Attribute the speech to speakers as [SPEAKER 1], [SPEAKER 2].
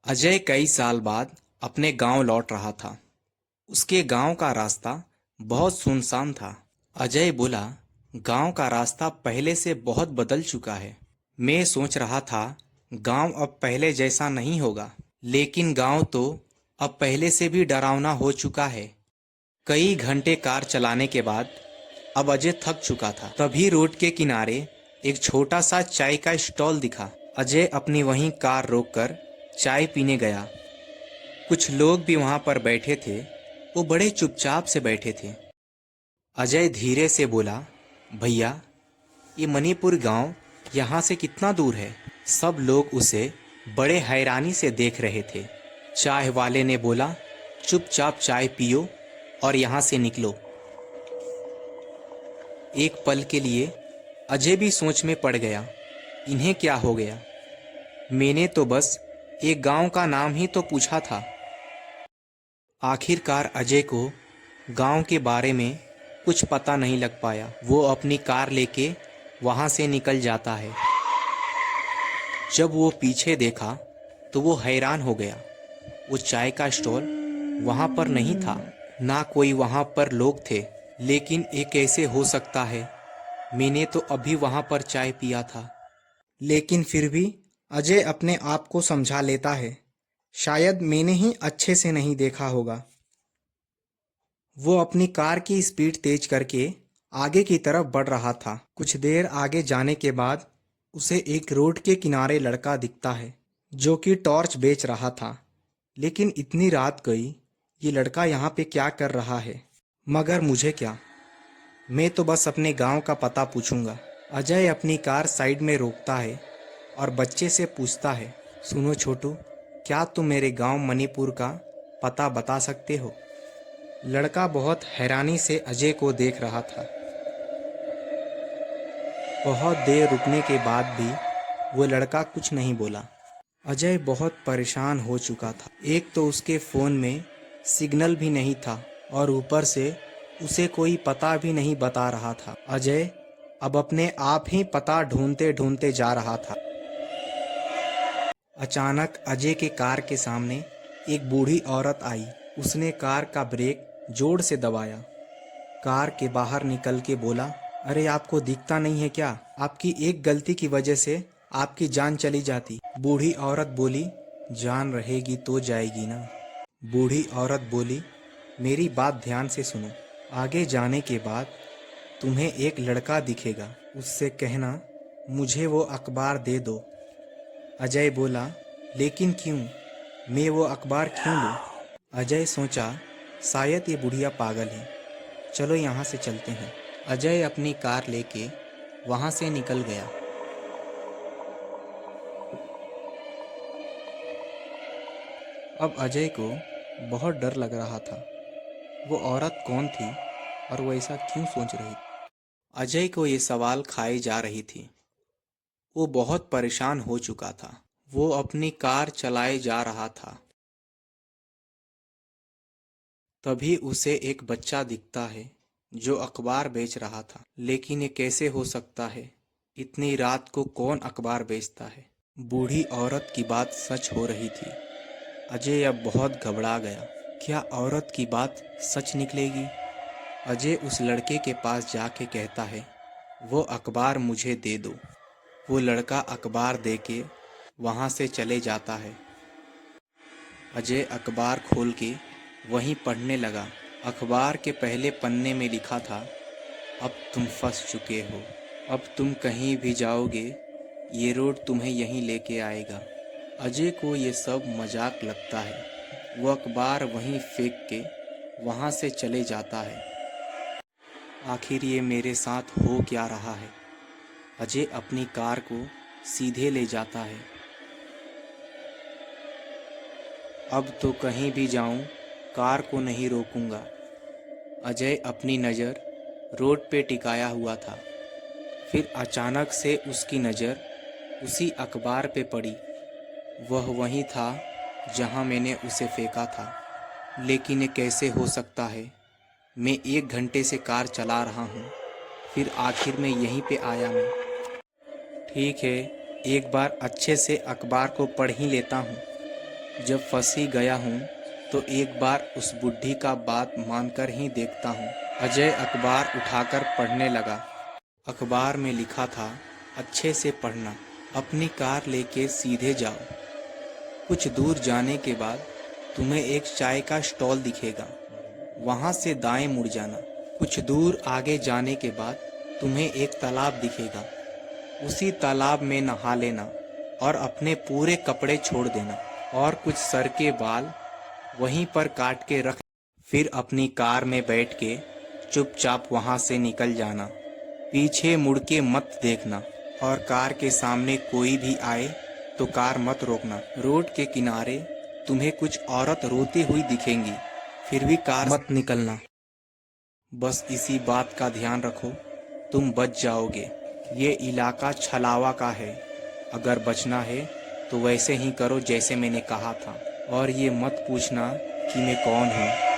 [SPEAKER 1] अजय कई साल बाद अपने गांव लौट रहा था। उसके गांव का रास्ता बहुत सुनसान था। अजय बोला, गांव का रास्ता पहले से बहुत बदल चुका है। मैं सोच रहा था गांव अब पहले जैसा नहीं होगा, लेकिन गांव तो अब पहले से भी डरावना हो चुका है। कई घंटे कार चलाने के बाद अब अजय थक चुका था। तभी रोड के किनारे एक छोटा सा चाय का स्टॉल दिखा। अजय अपनी वहीं कार रोककर चाय पीने गया। कुछ लोग भी वहां पर बैठे थे। वो बड़े चुपचाप से बैठे थे। अजय धीरे से बोला, भैया, ये मणिपुर गांव यहाँ से कितना दूर है? सब लोग उसे बड़े हैरानी से देख रहे थे। चाय वाले ने बोला, चुपचाप चाय पियो और यहाँ से निकलो। एक पल के लिए अजय भी सोच में पड़ गया। इन्हें क्या हो गया? मैंने तो बस एक गांव का नाम ही तो पूछा था। आखिरकार अजय को गांव के बारे में कुछ पता नहीं लग पाया। वो अपनी कार लेके वहां से निकल जाता है। जब वो पीछे देखा तो वो हैरान हो गया। वो चाय का स्टॉल वहां पर नहीं था, ना कोई वहां पर लोग थे। लेकिन ये कैसे हो सकता है? मैंने तो अभी वहां पर चाय पिया था। लेकिन फिर भी अजय अपने आप को समझा लेता है, शायद मैंने ही अच्छे से नहीं देखा होगा। वो अपनी कार की स्पीड तेज करके आगे की तरफ बढ़ रहा था। कुछ देर आगे जाने के बाद उसे एक रोड के किनारे लड़का दिखता है जो कि टॉर्च बेच रहा था। लेकिन इतनी रात गई, ये लड़का यहाँ पे क्या कर रहा है? मगर मुझे क्या, मैं तो बस अपने गांव का पता पूछूंगा। अजय अपनी कार साइड में रोकता है और बच्चे से पूछता है, सुनो छोटू, क्या तुम मेरे गांव मणिपुर का पता बता सकते हो? लड़का बहुत हैरानी से अजय को देख रहा था। बहुत देर रुकने के बाद भी वो लड़का कुछ नहीं बोला। अजय बहुत परेशान हो चुका था। एक तो उसके फ़ोन में सिग्नल भी नहीं था और ऊपर से उसे कोई पता भी नहीं बता रहा था। अजय अब अपने आप ही पता ढूंढते ढूंढते जा रहा था। अचानक अजय के कार के सामने एक बूढ़ी औरत आई। उसने कार का ब्रेक जोर से दबाया। कार के बाहर निकल के बोला, अरे आपको दिखता नहीं है क्या? आपकी एक गलती की वजह से आपकी जान चली जाती। बूढ़ी औरत बोली, जान रहेगी तो जाएगी ना। बूढ़ी औरत बोली, मेरी बात ध्यान से सुनो। आगे जाने के बाद तुम्हें एक लड़का दिखेगा, उससे कहना मुझे वो अखबार दे दो। अजय बोला, लेकिन क्यों? मैं वो अखबार क्यों लूँ? अजय सोचा, शायद ये बुढ़िया पागल है। चलो यहाँ से चलते हैं। अजय अपनी कार लेके वहाँ से निकल गया। अब अजय को बहुत डर लग रहा था। वो औरत कौन थी और वो ऐसा क्यों सोच रही थी? अजय को ये सवाल खाई जा रही थी। वो बहुत परेशान हो चुका था। वो अपनी कार चलाए जा रहा था। तभी उसे एक बच्चा दिखता है जो अखबार बेच रहा था। लेकिन ये कैसे हो सकता है? इतनी रात को कौन अखबार बेचता है? बूढ़ी औरत की बात सच हो रही थी। अजय अब बहुत घबरा गया। क्या औरत की बात सच निकलेगी? अजय उस लड़के के पास जाके कहता है, वो अखबार मुझे दे दो। वो लड़का अखबार देके वहाँ से चले जाता है। अजय अखबार खोल के वहीं पढ़ने लगा। अखबार के पहले पन्ने में लिखा था, अब तुम फंस चुके हो। अब तुम कहीं भी जाओगे, ये रोड तुम्हें यहीं लेके आएगा। अजय को ये सब मजाक लगता है। वो अखबार वहीं फेंक के वहाँ से चले जाता है। आखिर ये मेरे साथ हो क्या रहा है? अजय अपनी कार को सीधे ले जाता है। अब तो कहीं भी जाऊं, कार को नहीं रोकूंगा। अजय अपनी नज़र रोड पे टिकाया हुआ था। फिर अचानक से उसकी नज़र उसी अखबार पे पड़ी। वह वहीं था जहां मैंने उसे फेंका था। लेकिन ये कैसे हो सकता है? मैं 1 घंटे से कार चला रहा हूँ, फिर आखिर में यहीं पे आया मैं। ठीक है, एक बार अच्छे से अखबार को पढ़ ही लेता हूँ। जब फंस ही गया हूँ तो एक बार उस बुढ़ी का बात मानकर ही देखता हूँ। अजय अखबार उठाकर पढ़ने लगा। अखबार में लिखा था, अच्छे से पढ़ना, अपनी कार लेके सीधे जाओ। कुछ दूर जाने के बाद तुम्हें एक चाय का स्टॉल दिखेगा, वहाँ से दाएं मुड़ जाना। कुछ दूर आगे जाने के बाद तुम्हें एक तालाब दिखेगा, उसी तालाब में नहा लेना और अपने पूरे कपड़े छोड़ देना और कुछ सर के बाल वहीं पर काट के रख, फिर अपनी कार में बैठ के चुपचाप वहाँ से निकल जाना। पीछे मुड़ के मत देखना और कार के सामने कोई भी आए तो कार मत रोकना। रोड के किनारे तुम्हें कुछ औरत रोती हुई दिखेंगी, फिर भी कार मत निकलना। बस इसी बात का ध्यान रखो, तुम बच जाओगे। ये इलाका छलावा का है, अगर बचना है तो वैसे ही करो जैसे मैंने कहा था, और ये मत पूछना कि मैं कौन हूँ।